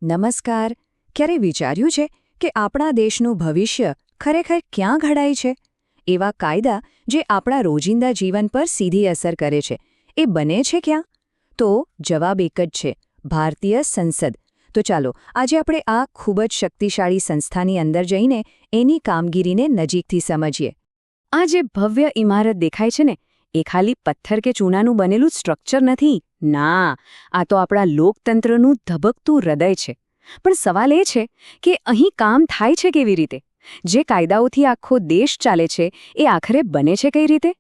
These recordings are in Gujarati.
નમસ્કાર. ક્યારે વિચાર્યું છે કે આપણા દેશનું ભવિષ્ય ખરેખર ક્યાં ઘડાય છે? એવા કાયદા જે આપણા રોજિંદા જીવન પર સીધી અસર કરે છે, એ બને છે ક્યાં? તો જવાબ એક જ છે: ભારતીય સંસદ. તો ચાલો આજે આપણે આ ખૂબ જ શક્તિશાળી સંસ્થાની અંદર જઈને એની કામગીરીને નજીકથી સમજીએ. આ જે ભવ્ય ઇમારત દેખાય છે ને, એ ખાલી પથ્થર કે ચૂનાનું બનેલું સ્ટ્રક્ચર નથી. ના, આ તો આપણા લોકતંત્રનું ધબકતું હૃદય છે. પણ સવાલ એ છે કે અહીં કામ થાય છે કેવી રીતે? જે કાયદાઓથી આખો દેશ ચાલે છે, એ આખરે બને છે કઈ રીતે?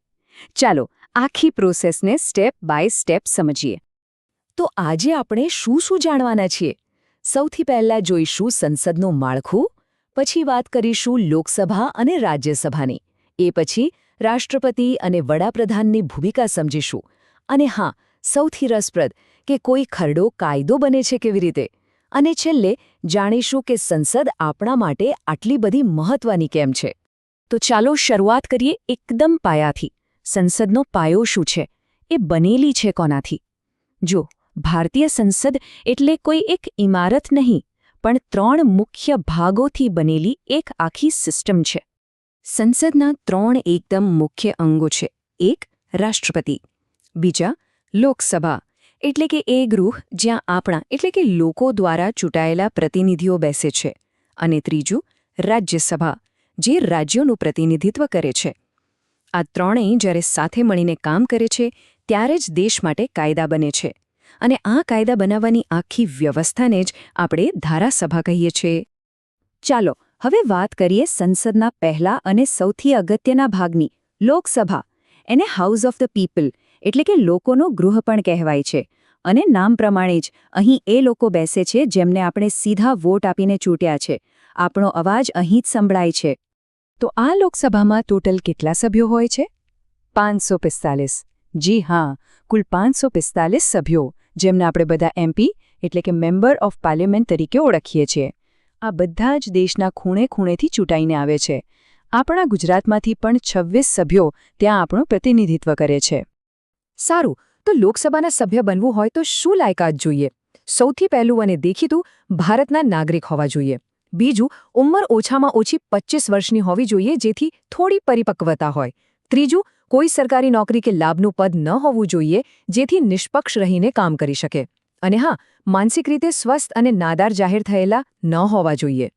ચાલો આખી પ્રોસેસને સ્ટેપ બાય સ્ટેપ સમજીએ. તો આજે આપણે શું જાણવાના છીએ? સૌથી પહેલાં જોઈશું સંસદનું માળખું, પછી વાત કરીશું લોકસભા અને રાજ્યસભાની, એ પછી રાષ્ટ્રપતિ અને વડાપ્રધાનની ભૂમિકા સમજીશું, અને હા, સૌથી રસપ્રદ કે કોઈ ખરડો કાયદો બને છે કેવી રીતે, અને છેલ્લે જાણીશું કે સંસદ આપણા માટે આટલી બધી મહત્વની કેમ છે. તો ચાલો શરૂઆત કરીએ એકદમ પાયાથી. સંસદનો પાયો શું છે? એ બનેલી છે કોનાથી? જો, ભારતીય સંસદ એટલે કોઈ એક ઇમારત નહીં, પણ 3 મુખ્ય ભાગોથી બનેલી એક આખી સિસ્ટમ છે. સંસદના 3 એકદમ મુખ્ય અંગો છે. એક, રાષ્ટ્રપતિ. બીજા, લોકસભા, એટલે કે એ ગૃહ જ્યાં આપણા એટલે કે લોકો દ્વારા ચૂંટાયેલા પ્રતિનિધિઓ બેસે છે. અને ત્રીજું, રાજ્યસભા, જે રાજ્યોનું પ્રતિનિધિત્વ કરે છે. આ ત્રણેય જ્યારે સાથે મળીને કામ કરે છે, ત્યારે જ દેશ માટે કાયદા બને છે. અને આ કાયદા બનાવવાની આખી વ્યવસ્થાને જ આપણે ધારાસભા કહીએ છીએ. ચાલો હવે વાત કરીએ સંસદના પહેલા અને સૌથી અગત્યના ભાગની, લોકસભા. એને હાઉસ ઓફ ધ પીપલ એટલે કે લોકોનો ગૃહ પણ કહેવાય છે. અને નામ પ્રમાણે જ અહીં એ લોકો બેસે છે જેમને આપણે સીધા વોટ આપીને ચૂંટ્યા છે. આપણો અવાજ અહીં જ સંભળાય છે. તો આ લોકસભામાં ટોટલ કેટલા સભ્યો હોય છે? 545. જી હા, કુલ 545 સભ્યો, જેમને આપણે બધા MP એટલે કે મેમ્બર ઓફ પાર્લિયામેન્ટ તરીકે ઓળખીએ છીએ. આ બધા જ દેશના ખૂણે-ખૂણેથી ચૂંટાઈને આવે છે. આપણા ગુજરાતમાંથી પણ 26 સભ્યો ત્યાં આપણું પ્રતિનિધિત્વ કરે છે. સારું, તો લોકસભાના સભ્ય બનવું હોય તો શું લાયકાત જોઈએ? સૌથી પહેલું અને દેખીતું, ભારતના નાગરિક હોવા જોઈએ. બીજું, ઉંમર ઓછામાં ઓછી 25 વર્ષની હોવી જોઈએ, જેથી થોડી પરિપક્વતા હોય. ત્રીજું, કોઈ સરકારી નોકરી કે લાભનું પદ ન હોવું જોઈએ, જેથી નિષ્પક્ષ રહીને કામ કરી શકે. અને હા, માનસિક રીતે સ્વસ્થ અને નાદાર જાહેર થયેલા ન હોવા જોઈએ.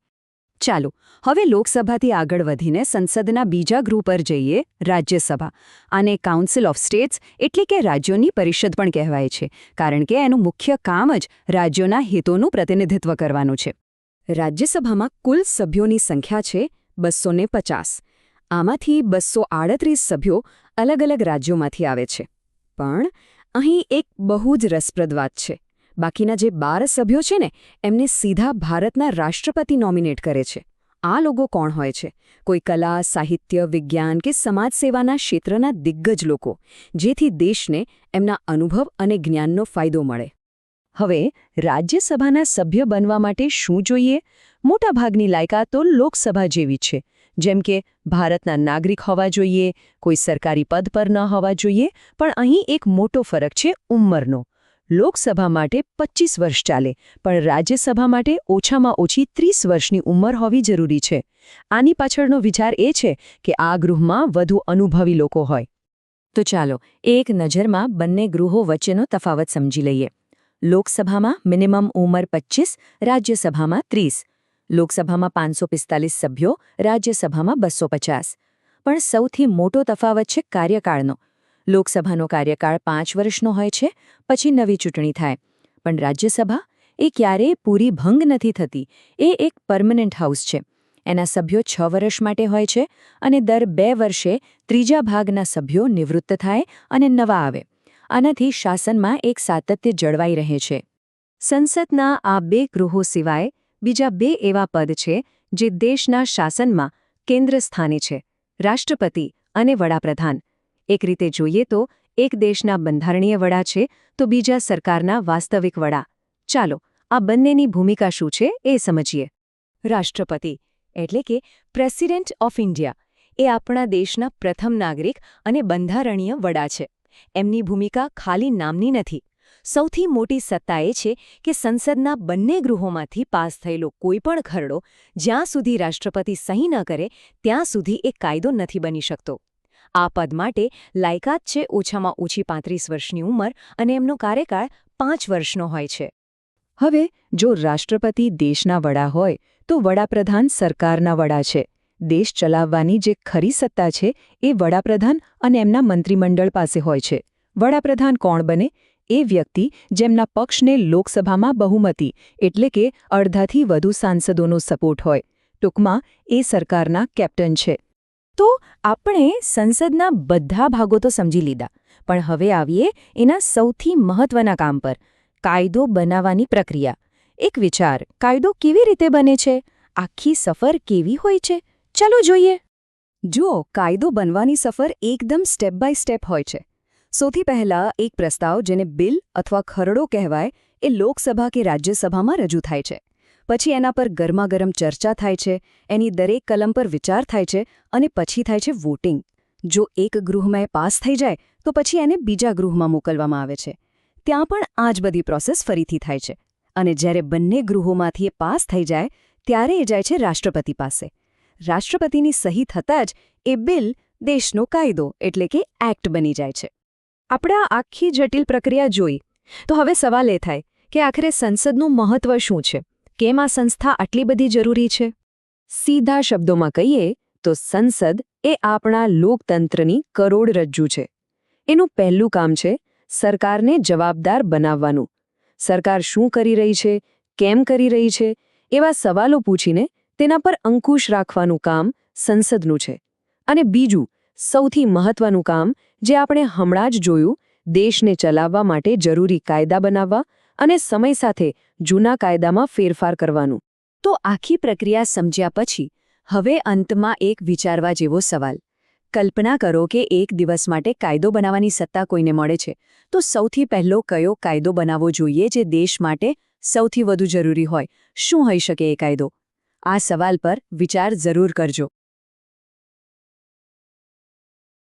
ચાલો હવે લોકસભાથી આગળ વધીને સંસદના બીજા ગૃહ પર જઈએ, રાજ્યસભા. આને કાઉન્સિલ ઓફ સ્ટેટ્સ એટલે કે રાજ્યોની પરિષદ પણ કહેવાય છે, કારણ કે એનું મુખ્ય કામ જ રાજ્યોના હિતોનું પ્રતિનિધિત્વ કરવાનું છે. રાજ્યસભામાં કુલ સભ્યોની સંખ્યા છે 250. આમાંથી 238 સભ્યો અલગ અલગ રાજ્યોમાંથી આવે છે. પણ અહીં એક બહુ જ રસપ્રદ વાત છે. બાકીના જે 12 સભ્યો છે ને, એમને સીધા ભારતના રાષ્ટ્રપતિ નોમિનેટ કરે છે. આ લોકો કોણ હોય છે? કોઈ કલા, સાહિત્ય, વિજ્ઞાન કે સમાજ સેવાના ક્ષેત્રના દિગ્ગજ લોકો, જેથી દેશને એમના અનુભવ અને જ્ઞાનનો ફાયદો મળે. હવે રાજ્યસભાના સભ્ય બનવા માટે શું જોઈએ? મોટાભાગની લાયકાત તો લોકસભા જેવી છે, જેમ કે ભારતના નાગરિક હોવા જોઈએ, કોઈ સરકારી પદ પર ન હોવા જોઈએ. પણ અહીં એક મોટો ફરક છે ઉંમરનો. લોકસભા માટે 25 વર્ષ ચાલે, પણ રાજ્યસભા માટે ઓછામાં ઓછી 30 વર્ષની ઉંમર હોવી જરૂરી છે. આની પાછળનો વિચાર એ છે કે આ ગૃહમાં વધુ અનુભવી લોકો હોય. તો ચાલો એક નજરમાં બંને ગૃહો વચ્ચેનો તફાવત સમજી લઈએ. લોકસભામાં મિનિમમ ઉંમર 25, રાજ્યસભામાં 30. લોકસભામાં 545 સભ્યો, રાજ્યસભામાં 250. પણ સૌથી મોટો તફાવત છે કાર્યકાળનો. લોકસભાનો કાર્યકાળ 5 વર્ષનો હોય છે, પછી નવી ચૂંટણી થાય. પણ રાજ્યસભા એ ક્યારેય પૂરી ભંગ નથી થતી. એ એક પરમનન્ટ હાઉસ છે. એના સભ્યો 6 વર્ષ માટે હોય છે, અને દર 2 વર્ષે ત્રીજા ભાગના સભ્યો નિવૃત્ત થાય અને નવા આવે. આનાથી શાસનમાં એક સાતત્ય જળવાઈ રહે છે. સંસદના આ 2 ગૃહો સિવાય બીજા 2 એવા પદ છે જે દેશના શાસનમાં કેન્દ્ર સ્થાને છે: રાષ્ટ્રપતિ અને વડાપ્રધાન. એક રીતે જોઈએ તો એક દેશના બંધારણીય વડા છે, તો બીજા સરકારના વાસ્તવિક વડા. ચાલો આ બંનેની ભૂમિકા શું છે એ સમજીએ. રાષ્ટ્રપતિ એટલે કે પ્રેસિડેન્ટ ઓફ ઇન્ડિયા એ આપણા દેશના પ્રથમ નાગરિક અને બંધારણીય વડા છે. એમની ભૂમિકા ખાલી નામની નથી. સૌથી મોટી સત્તા એ છે કે સંસદના બંને ગૃહોમાંથી પાસ થયેલો કોઈપણ ખરડો જ્યાં સુધી રાષ્ટ્રપતિ સહી ન કરે ત્યાં સુધી એ કાયદો નથી બની શકતો. આ પદ માટે લાયકાત છે ઓછામાં ઓછી 35 વર્ષની ઉંમર અને એમનો કાર્યકાળ 5 વર્ષનો હોય છે. હવે જો રાષ્ટ્રપતિ દેશના વડા હોય તો વડાપ્રધાન સરકારના વડા છે. દેશ ચલાવવાની જે ખરી સત્તા છે એ વડાપ્રધાન અને એમના મંત્રીમંડળ પાસે હોય છે. વડાપ્રધાન કોણ બને? એ વ્યક્તિ જેમના પક્ષને લોકસભામાં બહુમતી એટલે કે અડધાથી વધુ સાંસદોનો સપોર્ટ હોય. ટૂંકમાં એ સરકારના કેપ્ટન છે. તો આપણે સંસદના બધા ભાગો તો સમજી લીધા, પણ હવે આવીએ એના સૌથી મહત્વના કામ પર, કાયદો બનાવવાની પ્રક્રિયા. એક વિચાર, કાયદો કેવી રીતે બને છે? આખી સફર કેવી હોય છે? ચાલો જોઈએ. જુઓ, કાયદો બનવાની સફર એકદમ સ્ટેપ બાય સ્ટેપ હોય છે. સૌથી પહેલાં એક પ્રસ્તાવ, જેને બિલ અથવા ખરડો કહેવાય, એ લોકસભા કે રાજ્યસભામાં રજૂ થાય છે. પછી એના પર ગરમાગરમ ચર્ચા થાય છે, એની દરેક કલમ પર વિચાર થાય છે અને પછી થાય છે વોટિંગ. જો એક ગૃહમાં એ પાસ થઈ જાય તો પછી એને બીજા ગૃહમાં મોકલવામાં આવે છે. ત્યાં પણ આ જ બધી પ્રોસેસ ફરીથી થાય છે અને જ્યારે બંને ગૃહોમાંથી એ પાસ થઈ જાય ત્યારે એ જાય છે રાષ્ટ્રપતિ પાસે. રાષ્ટ્રપતિની સહી થતાં જ એ બિલ દેશનો કાયદો એટલે કે એક્ટ બની જાય છે. આપણે આ આખી જટિલ પ્રક્રિયા જોઈ તો હવે સવાલ એ થાય કે આખરે સંસદનું મહત્વ શું છે? કેમ આ સંસ્થા આટલી બધી જરૂરી છે? સીધા શબ્દોમાં કહીએ તો સંસદ એ આપણા લોકતંત્રની કરોડરજ્જુ છે. એનું પહેલું કામ છે સરકારને જવાબદાર બનાવવાનું. સરકાર શું કરી રહી છે, કેમ કરી રહી છે, એવા સવાલો પૂછીને તેના પર અંકુશ રાખવાનું કામ સંસદનું છે. અને બીજું, સૌથી મહત્વનું કામ, જે આપણે હમણાં જ જોયું, દેશને ચલાવવા માટે જરૂરી કાયદા બનાવવા અને સમય સાથે જૂના કાયદામાં ફેરફાર કરવાનું. તો આખી પ્રક્રિયા સમજ્યા પછી હવે અંતમાં એક વિચારવા જેવો સવાલ. કલ્પના કરો કે એક દિવસ માટે કાયદો બનાવવાની સત્તા કોઈને મળે છે, તો સૌથી પહેલો કયો કાયદો બનાવવો જોઈએ જે દેશ માટે સૌથી વધુ જરૂરી હોય? શું હોઈ શકે એ કાયદો? આ સવાલ પર વિચાર જરૂર કરજો.